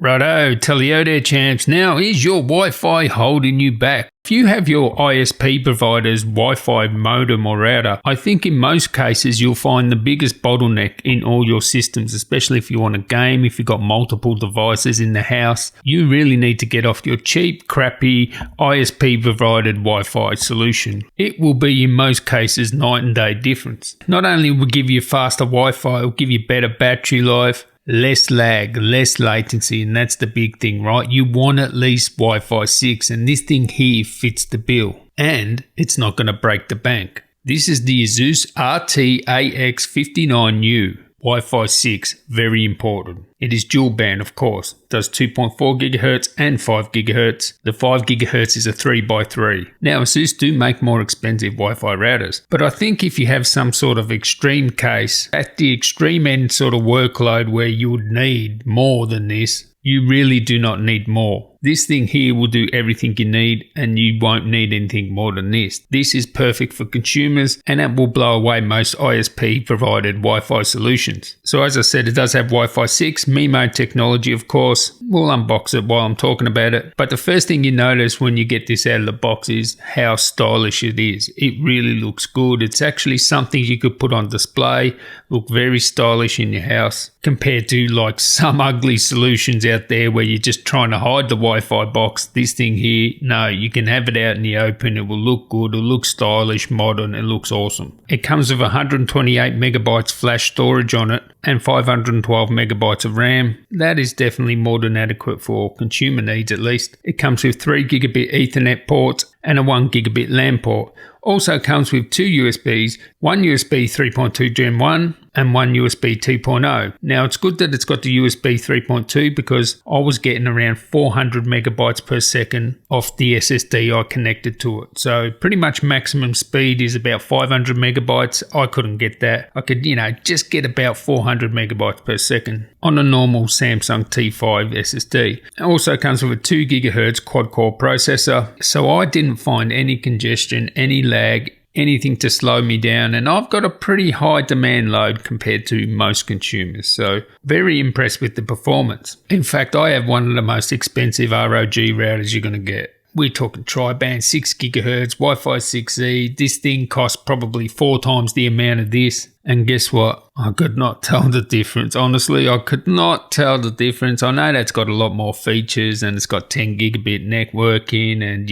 Righto, Teleo there champs. Now is your Wi-Fi holding you back? If you have your ISP provider's Wi-Fi modem or router, I think in most cases you'll find the biggest bottleneck in all your systems, especially if you want to game, if you've got multiple devices in the house. You really need to get off your cheap, crappy ISP provided Wi-Fi solution. It will be in most cases night and day difference. Not only will give you faster Wi-Fi, it will give you better battery life, less lag, less latency, and that's the big thing, right? You want at least Wi-Fi 6, and this thing here fits the bill, and it's not going to break the bank. This is the Asus RT-AX59U. Wi-Fi 6, very important. It is dual band, of course. It does 2.4 GHz and 5 GHz. The 5 GHz is a 3x3. Now, ASUS do make more expensive Wi-Fi routers, but I think if you have some sort of extreme case, at the extreme end sort of workload where you would need more than this, you really do not need more. This thing here will do everything you need, and you won't need anything more than this. This is perfect for consumers, and it will blow away most ISP provided Wi-Fi solutions. So as I said, it does have Wi-Fi 6, MIMO technology, of course. We'll unbox it while I'm talking about it. But the first thing you notice when you get this out of the box is how stylish it is. It really looks good. It's actually something you could put on display, look very stylish in your house, compared to like some ugly solutions out there where you're just trying to hide the Wi-Fi box. This thing here, no, you can have it out in the open. It will look good. It will look stylish, modern. It looks awesome. It comes with 128 megabytes flash storage on it and 512 megabytes of RAM. That is definitely more than adequate for consumer needs, at least. It comes with 3 gigabit Ethernet ports and a 1 gigabit LAN port. Also comes with 2 USBs, one USB 3.2 Gen 1 and one USB 2.0. Now it's good that it's got the USB 3.2 because I was getting around 400 megabytes per second off the SSD I connected to it. So pretty much maximum speed is about 500 megabytes. I couldn't get that. I could, just get about 400 megabytes per second on a normal Samsung T5 SSD. It also comes with a 2 gigahertz quad-core processor. So I didn't find any congestion, any lag, anything to slow me down, and I've got a pretty high demand load compared to most consumers, so very impressed with the performance. In fact, I have one of the most expensive ROG routers you're going to get. We're talking tri-band 6 GHz, Wi-Fi 6E. This thing costs probably 4 times the amount of this. And guess what? I could not tell the difference. Honestly, I could not tell the difference. I know that's got a lot more features and it's got 10 gigabit networking and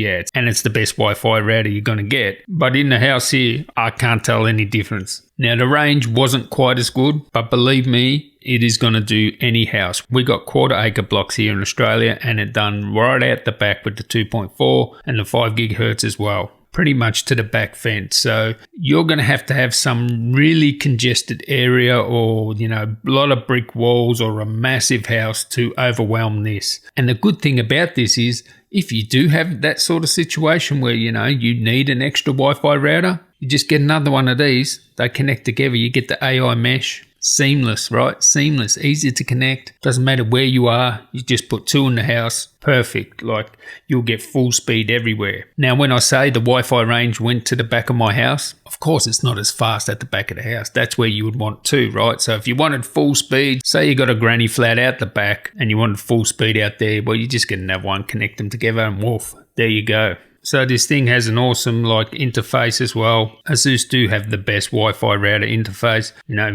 it's the best Wi-Fi router you're going to get. But in the house here, I can't tell any difference. Now, the range wasn't quite as good, but believe me, it is going to do any house. We got quarter-acre blocks here in Australia and it done right out the back with the 2.4 and the 5 gigahertz as well. Pretty much to the back fence. So you're going to have some really congested area or, a lot of brick walls or a massive house to overwhelm this. And the good thing about this is if you do have that sort of situation where, you need an extra Wi-Fi router, you just get another one of these. They connect together. You get the AiMesh. Seamless, right? Seamless, easy to connect. Doesn't matter where you are. You just put 2 in the house. Perfect. Like you'll get full speed everywhere. Now, when I say the Wi-Fi range went to the back of my house, of course it's not as fast at the back of the house. That's where you would want 2, right? So if you wanted full speed, say you got a granny flat out the back and you wanted full speed out there, well, you just get another one, connect them together and woof, there you go. So this thing has an awesome interface as well. ASUS do have the best Wi-Fi router interface.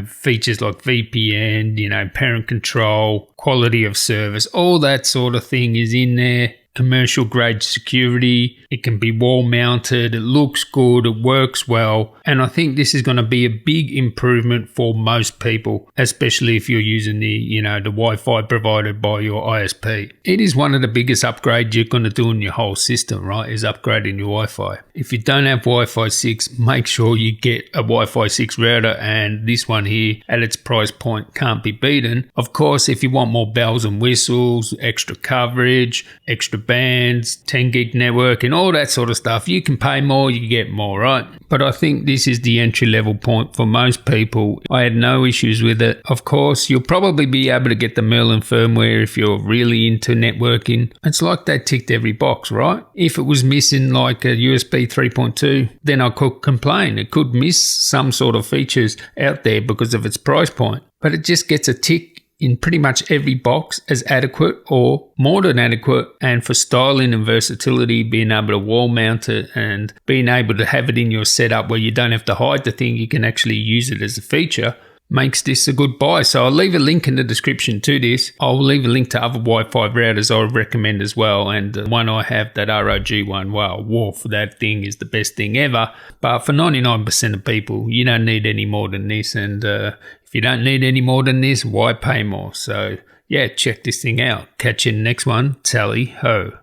Features like VPN, parent control, quality of service, all that sort of thing is in there. Commercial grade security. It can be wall mounted. It looks good. It works well. And I think this is going to be a big improvement for most people, especially if you're using the Wi-Fi provided by your ISP. It is one of the biggest upgrades you're going to do in your whole system, right? Is upgrading your Wi-Fi. If you don't have Wi-Fi 6, make sure you get a Wi-Fi 6 router, and this one here at its price point can't be beaten. Of course, if you want more bells and whistles, extra coverage, extra bands, 10 gig network and all that sort of stuff, you can pay more, you get more, right? But I think this is the entry level point for most people. I had no issues with it. Of course, you'll probably be able to get the Merlin firmware if you're really into networking. It's like they ticked every box, right? If it was missing like a USB 3.2, then I could complain. It could miss some sort of features out there because of its price point. But it just gets a tick in pretty much every box as adequate or more than adequate, and for styling and versatility, being able to wall mount it and being able to have it in your setup where you don't have to hide the thing, you can actually use it as a feature, makes this a good buy. So I'll leave a link in the description to this. I'll leave a link to other Wi-Fi routers I recommend as well, and the one I have, that ROG one, wow, woof, that thing is the best thing ever. But for 99% of people, you don't need any more than this, and if you don't need any more than this, why pay more? So yeah, check this thing out. Catch you in the next one. Tally ho.